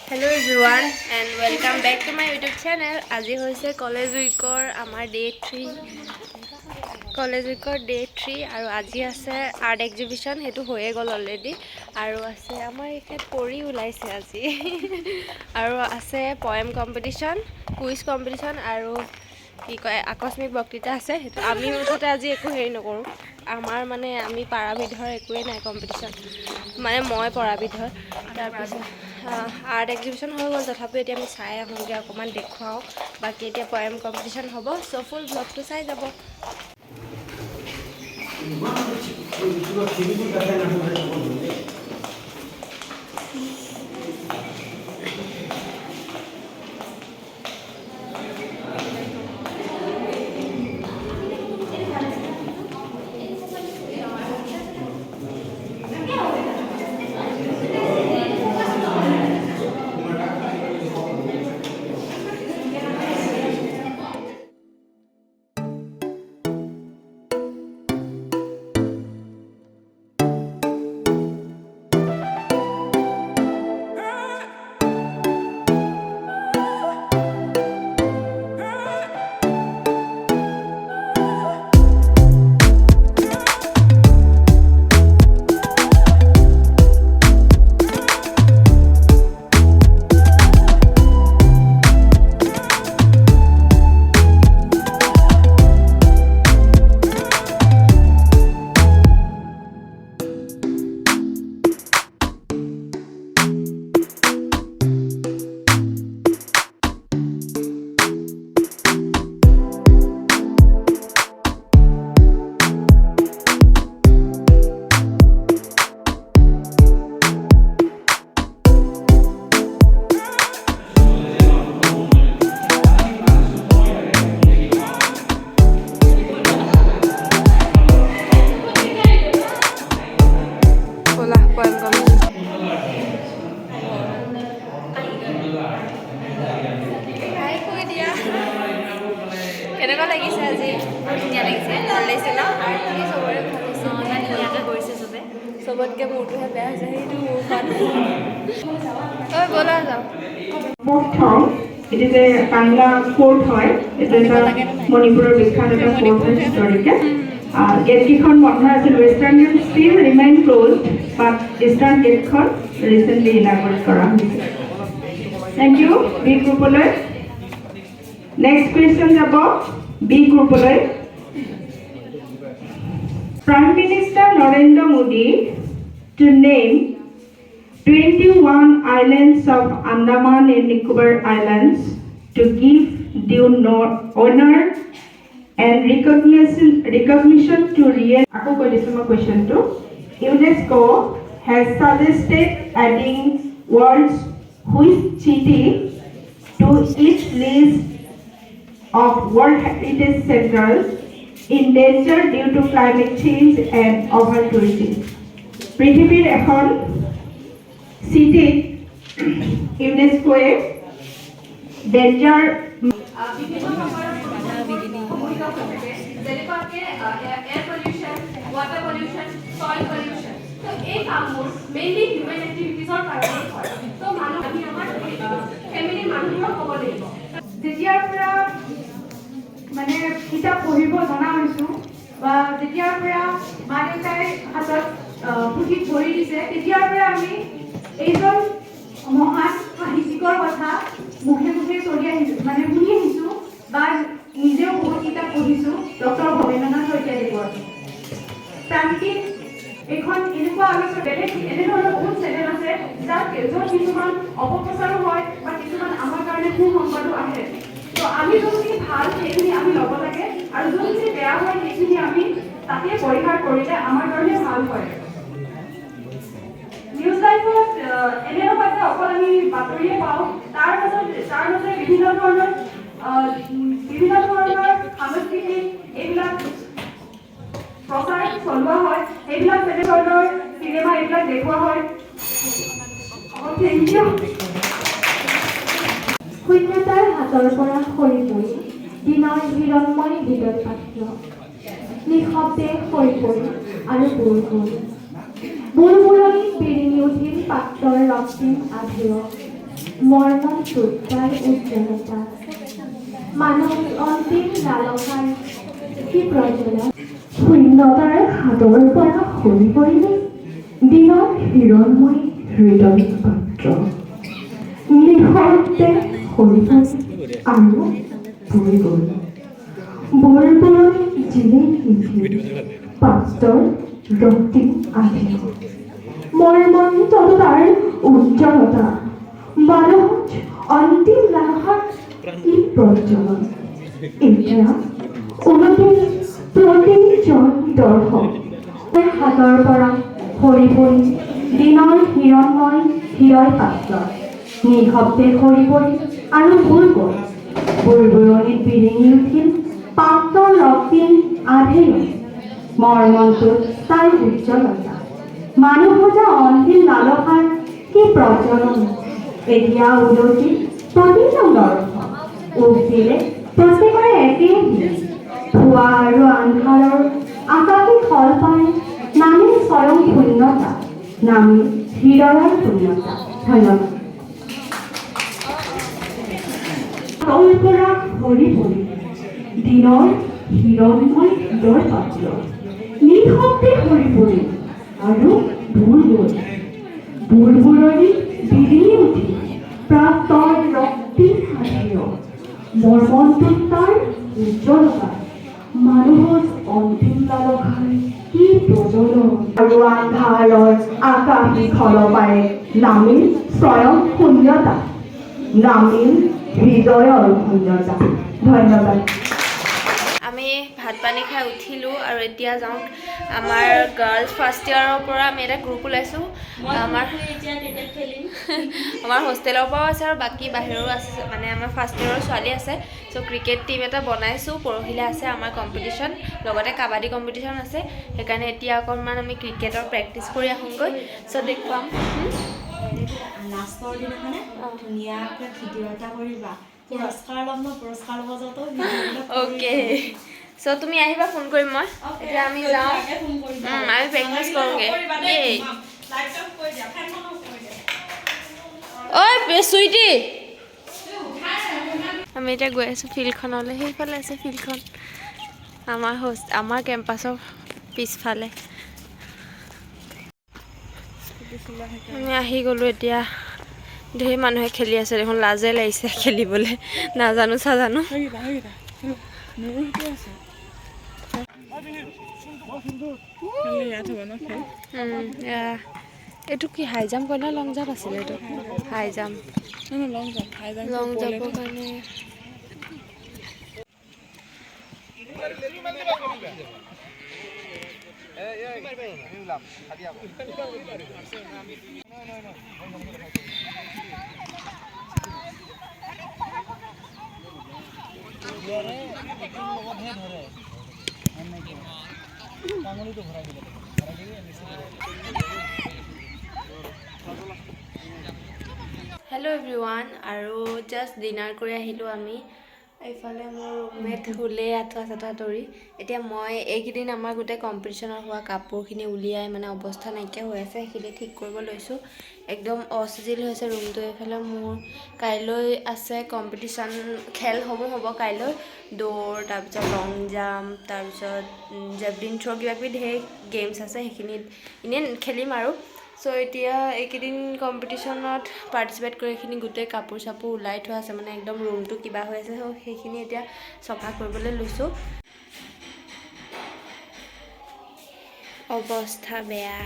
Hello everyone and welcome back to my YouTube channel. আজি হৈছে college উইকৰ আমাৰ day 3 college উইকৰ day 3 আৰু আজি আছে আৰ্ট এক্সিবিশন হেতু হৈয়ে গল অলৰেডি আৰু আছে আমাৰ এখাত পৰি ওলাইছে আজি আৰু আছে পয়েম কম্পিটিশন কুইজ কম্পিটিশন আৰু কি কয় আকস্মিক বক্তৃতা আছে হেতু আমি মুঠতে আজি একো হেৰি নকৰো আমাৰ মানে আমি পাৰাবিধৰ একোৱে নাই কম্পিটিশন মানে মই পাৰাবিধৰ তাৰ পিছত আৰ্ট এক্সিবিশন হৈ গ'ল তথাপিও এতিয়া আমি চাই আহোঁগৈ অকণমান দেখুৱাওঁ বাকী এতিয়া পয়েম কম্পিটিশন হ'ব চ' ফুল ব্লগটো চাই যাব কেনেকুৱা লাগিছে আজি ধুনীয়া লাগিছে ভাল লাগিছে ন আৰু কি চবৰে ভাল লাগিছে ধুনীয়াকৈ কৰিছে চবে চবতকৈ মোৰটোহে বেয়া হৈছে সেইটো মোৰখন ঐ ব'লা যাওঁ It is a Bangla fort hoy. It is a Manipur Vikhat fort historic. Gate kikhon bondha asil western gate still remain closed, but eastern gate khon recently inaugurated kora hoise. Thank you, B group oloi. Next question jabo B group oloi. Prime Minister Narendra Modi to name 21 islands of Andaman and Nicobar Islands to give due honor and recognition to real. Question 2. UNESCO has suggested adding words which city to its list of World Heritage Centers in danger due to climate change and over tourism. পৃথিৱীৰ এখন city UNESCO danger air pollution, water pollution, soil pollution. So এই কামবোৰ mainly human এক্টিভিটিজৰ কাৰণে হয় তো মানুহ আমি আমাৰ ফ্যামিলি মানুহক ক'ব লাগিব যেতিয়াৰ পৰা মানে কিতাপ পঢ়িব জনা হৈছো বা যেতিয়াৰ পৰা মা দেউতাই হাতত পুথি পঢ়ি দিছে তেতিয়াৰ পৰা আমি এইজন মহান সাহিত্যিকৰ কথা মুখে মুখে চলি আহিছো মানে শুনি আহিছো বা নিজেও বহুত কিতাপ পঢ়িছো ডক্টৰ ভবেন্দ্ৰনাথ শইকীয়াদেৱৰ প্ৰান্তিক এখন এনেকুৱা আলোচনা বেলেগ এনেধৰণৰ বহুত চেনেল আছে যাৰ কিছুমান অপপ্ৰচাৰো হয় বা কিছুমান আমাৰ কাৰণে সুসংবাদো আহে তো আমি যোনখিনি ভাল সেইখিনি আমি ল'ব লাগে আৰু যোনখিনি বেয়া হয় সেইখিনি আমি তাতে পৰিহাৰ কৰিলে আমাৰ কাৰণে ভাল হয় নিউজ লাইভত এনে নহয় যে অকল আমি বাতৰিয়ে পাওঁ তাৰ মাজতে বিভিন্ন ধৰণৰ সাংস্কৃতিক এইবিলাক প্ৰচাৰ চলোৱা হয় এইবিলাক ধৰণৰ চিনেমা এইবিলাক দেখুওৱা হয় থেংক ইউ শূন্যতাৰ হাতৰ পৰা সৰি পৰি দিনৰ হিৰণময় হৃদয় পাত্ৰ নিঃশব্দে সৰি পৰি আৰু বুৰ বুৰবুৰণি বিৰিঙি উঠিল পাত্ৰৰ ৰক্তিম আধিৰ মৰ্মন্তুত তাৰ উজ্জ্বলতা মানৱ অন্তিম লালসাৰ কি প্ৰজ্বলা শূন্যতাৰ হাতৰ পৰা সৰি পৰিলে দিনৰ হিৰণময় হৃদয় পাত্ৰ নিঃশব্দে সৰি পৰি আৰু পৰি গ'ল বৰবোৰৰ জিলিক মিঠিল পাত্ৰৰ ৰক্তিম আধিক মৰ্মন্তত তাৰ উজ্জ্বলতা মানৱ অন্তিম লালসাৰ কি প্ৰজ্বলন এতিয়া অনুদিন প্ৰতিজন দৰ্শক হাতৰ পৰা সৰি পৰি দিনৰ হিৰণময় হৃদয় পাত্ৰ নিঃশব্দে সৰি পৰি আৰু ভুল গ'ল বুৰবুৰণিত বিৰিঙি উঠিল পাত্ৰৰ ৰক্তিম আধেয় মৰ্মন্তুত তাৰ উজ্জ্বলতা মানুহ সজা অন্তিম লালসাৰ কি প্ৰজ্বলন এতিয়া উলটি প্ৰতিজন দৰ্শক উভ দিলে প্ৰত্যেকৰে একেই ধোৱা আৰু আন্ধাৰৰ আকাশী ফল পাই নামি স্বয়ং শূন্যতা নামি হৃদয়ৰ শূন্যতা ধন্যবাদ তল পৰা সৰি পৰি দিনৰ হিৰণময় হৃদয় পাত্ৰ নিঃশব্দে সৰি পৰি আৰু ভুল গ'ল বুৰবুৰণি বিৰিঙি উঠি প্ৰাপ্তৰ ৰক্তিম আধিয় মৰ্মন্তুত তাৰ উজ্জ্বলতা মানুহৰ অন্তিম লালসাৰ কি প্ৰজ্বলন আৰু আন্ধাৰৰ আকাশী খলপাৰে নামিল স্বয়ং শূন্যতা নামিল হৃদয়ৰ শূন্যতা ধন্যবাদ আমি ভাত পানী খাই উঠিলোঁ আৰু এতিয়া যাওঁ আমাৰ গাৰ্লছ ফাৰ্ষ্ট ইয়াৰৰ পৰা আমি এটা গ্ৰুপ ওলাইছোঁ আমাৰ হোষ্টেলৰ পৰাও আছে আৰু বাকী বাহিৰৰো আছে মানে আমাৰ ফাৰ্ষ্ট ইয়াৰৰ ছোৱালী আছে চ' ক্ৰিকেট টীম এটা বনাইছোঁ পৰহিলৈ আছে আমাৰ কম্পিটিশ্যন লগতে কাবাডী কম্পিটিশ্যন আছে সেইকাৰণে এতিয়া অকণমান আমি ক্ৰিকেটৰ প্ৰেক্টিচ কৰি আহোঁগৈ চ' দেখুৱাম লাষ্টৰ দিনাখনে ধুনীয়াকৈ ভিডিঅ' এটা কৰিবা পুৰস্কাৰ ল'ম ন পুৰস্কাৰ ল'ব যাওঁতেও অ'কে চ' তুমি আহিবা ফোন কৰিম মই এতিয়া আমি যাওঁ আমি প্ৰেক্টিচ কৰোঁগৈ ঐ চুইটি আমি এতিয়া গৈ আছোঁ ফিল্ডখনলৈ সেইফালে আছে ফিল্ডখন আমাৰ কেম্পাছৰ পিছফালে আমি আহি গ'লোঁ এতিয়া ঢেৰ মানুহে খেলি আছে দেখোন লাজে লাগিছে খেলিবলৈ নাজানো চাজানো এইটো কি হাই জাম্প কয় না লং জাম্প আছিলে এইটো হাই জাম্প লং জাম্পৰ কাৰণে হেল্ল' এভৰিৱান আৰু জাষ্ট ডিনাৰ কৰি আহিলোঁ আমি এইফালে মোৰ ৰুমমেট শুলে আঁঠুৱা চাঠুৱা তৰি এতিয়া মই এইকেইদিন আমাৰ গোটেই কম্পিটিশ্যনত হোৱা কাপোৰখিনি উলিয়াই মানে অৱস্থা নাইকিয়া হৈ আছে সেইখিনি ঠিক কৰিব লৈছোঁ একদম অচিজিল হৈছে ৰুমটো এইফালে মোৰ কাইলৈ আছে কম্পিটিশ্যন খেল হ'ব কাইলৈ দৌৰ তাৰপিছত লং জাম্প তাৰপিছত জেভলিন থ্ৰ' কিবাকিবি ধেৰ গেমছ আছে সেইখিনিত এনেই খেলিম আৰু চ' এতিয়া এইকেইদিন কম্পিটিশ্যনত পাৰ্টিচিপেট কৰি এইখিনি গোটেই কাপোৰ চাপোৰ ওলাই থোৱা আছে মানে একদম ৰুমটো কিবা হৈ আছে চ' সেইখিনি এতিয়া চফা কৰিবলৈ লৈছোঁ অৱস্থা বেয়া